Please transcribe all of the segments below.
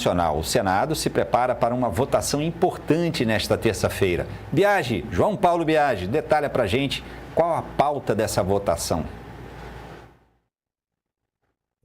Nacional. O Senado se prepara para uma votação importante nesta terça-feira. Biagi, João Paulo Biagi, detalha pra gente qual a pauta dessa votação.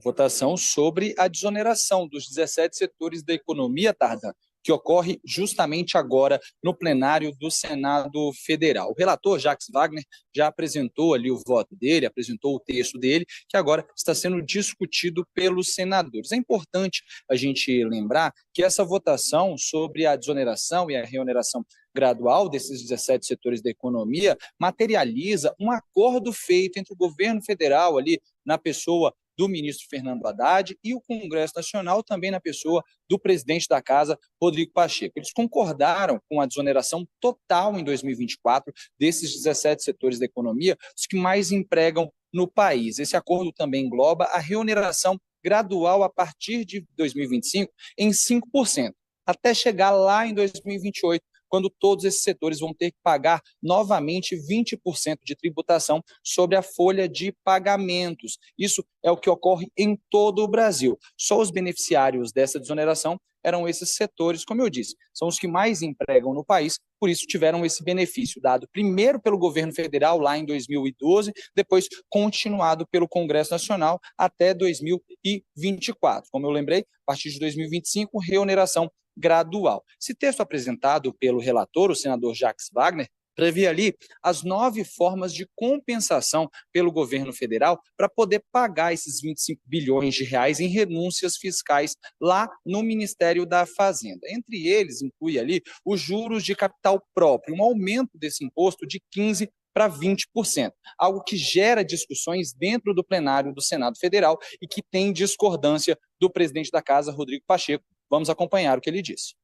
Votação sobre a desoneração dos 17 setores da economia, Tardan, que ocorre justamente agora no plenário do Senado Federal. O relator, Jacques Wagner, já apresentou ali o voto dele, apresentou o texto dele, que agora está sendo discutido pelos senadores. É importante a gente lembrar que essa votação sobre a desoneração e a reoneração gradual desses 17 setores da economia materializa um acordo feito entre o governo federal ali na pessoa do ministro Fernando Haddad e o Congresso Nacional também na pessoa do presidente da Casa, Rodrigo Pacheco. Eles concordaram com a desoneração total em 2024 desses 17 setores da economia, os que mais empregam no país. Esse acordo também engloba a reoneração gradual a partir de 2025 em 5%, até chegar lá em 2028, quando todos esses setores vão ter que pagar novamente 20% de tributação sobre a folha de pagamentos. Isso é o que ocorre em todo o Brasil. Só os beneficiários dessa desoneração eram esses setores, como eu disse, são os que mais empregam no país, por isso tiveram esse benefício dado primeiro pelo governo federal lá em 2012, depois continuado pelo Congresso Nacional até 2024. Como eu lembrei, a partir de 2025, reoneração gradual. Esse texto apresentado pelo relator, o senador Jacques Wagner, prevê ali as 9 formas de compensação pelo governo federal para poder pagar esses 25 bilhões de reais em renúncias fiscais lá no Ministério da Fazenda. Entre eles, inclui ali os juros de capital próprio, um aumento desse imposto de 15% para 20%, algo que gera discussões dentro do plenário do Senado Federal e que tem discordância do presidente da Casa, Rodrigo Pacheco. Vamos acompanhar o que ele disse.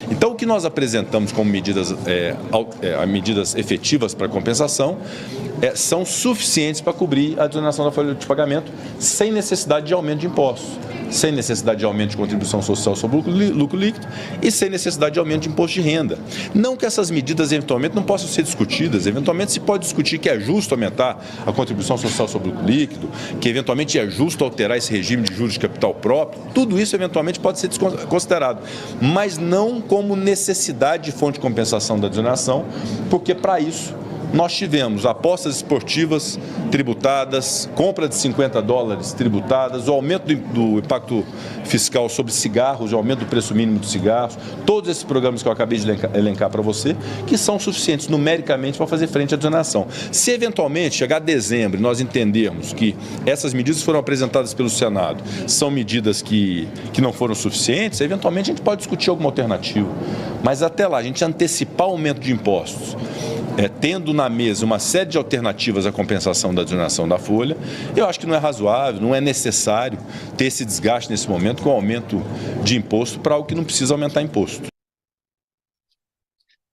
Então, o que nós apresentamos como medidas efetivas para compensação são suficientes para cobrir a desoneração da folha de pagamento sem necessidade de aumento de impostos, sem necessidade de aumento de contribuição social sobre o lucro líquido e sem necessidade de aumento de imposto de renda. Não que essas medidas eventualmente não possam ser discutidas, eventualmente se pode discutir que é justo aumentar a contribuição social sobre o lucro líquido, que eventualmente é justo alterar esse regime de juros de capital próprio, tudo isso eventualmente pode ser considerado, mas não como necessidade de fonte de compensação da desoneração, porque para isso nós tivemos apostas esportivas tributadas, compra de $50 tributadas, o aumento do impacto fiscal sobre cigarros, o aumento do preço mínimo dos cigarros, todos esses programas que eu acabei de elencar para você, que são suficientes numericamente para fazer frente à desoneração. Se eventualmente chegar a dezembro e nós entendermos que essas medidas foram apresentadas pelo Senado, são medidas que não foram suficientes, eventualmente a gente pode discutir alguma alternativa. Mas até lá, a gente antecipar o aumento de impostos, tendo na mesa uma série de alternativas à compensação da desoneração da folha, eu acho que não é razoável, não é necessário ter esse desgaste nesse momento com o aumento de imposto para algo que não precisa aumentar imposto.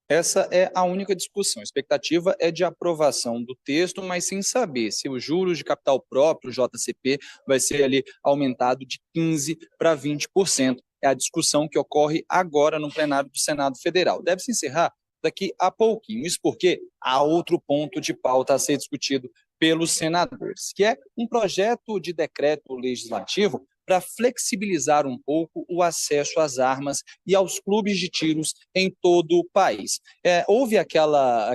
Essa é a única discussão. A expectativa é de aprovação do texto, mas sem saber se os juros de capital próprio, o JCP, vai ser ali aumentado de 15% para 20%. É a discussão que ocorre agora no plenário do Senado Federal. Deve se encerrar daqui a pouquinho. Isso porque há outro ponto de pauta a ser discutido pelos senadores, que é um projeto de decreto legislativo para flexibilizar um pouco o acesso às armas e aos clubes de tiros em todo o país. Houve aquela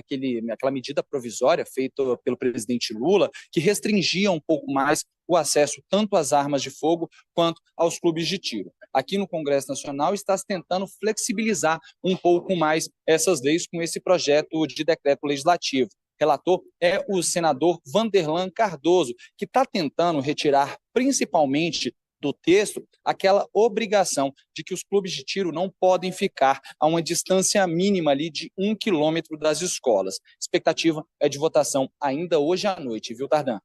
medida provisória feita pelo presidente Lula que restringia um pouco mais o acesso tanto às armas de fogo quanto aos clubes de tiro. Aqui no Congresso Nacional está se tentando flexibilizar um pouco mais essas leis com esse projeto de decreto legislativo. Relator é o senador Vanderlan Cardoso, que está tentando retirar principalmente do texto aquela obrigação de que os clubes de tiro não podem ficar a uma distância mínima ali de 1 quilômetro das escolas. A expectativa é de votação ainda hoje à noite, viu, Tardan?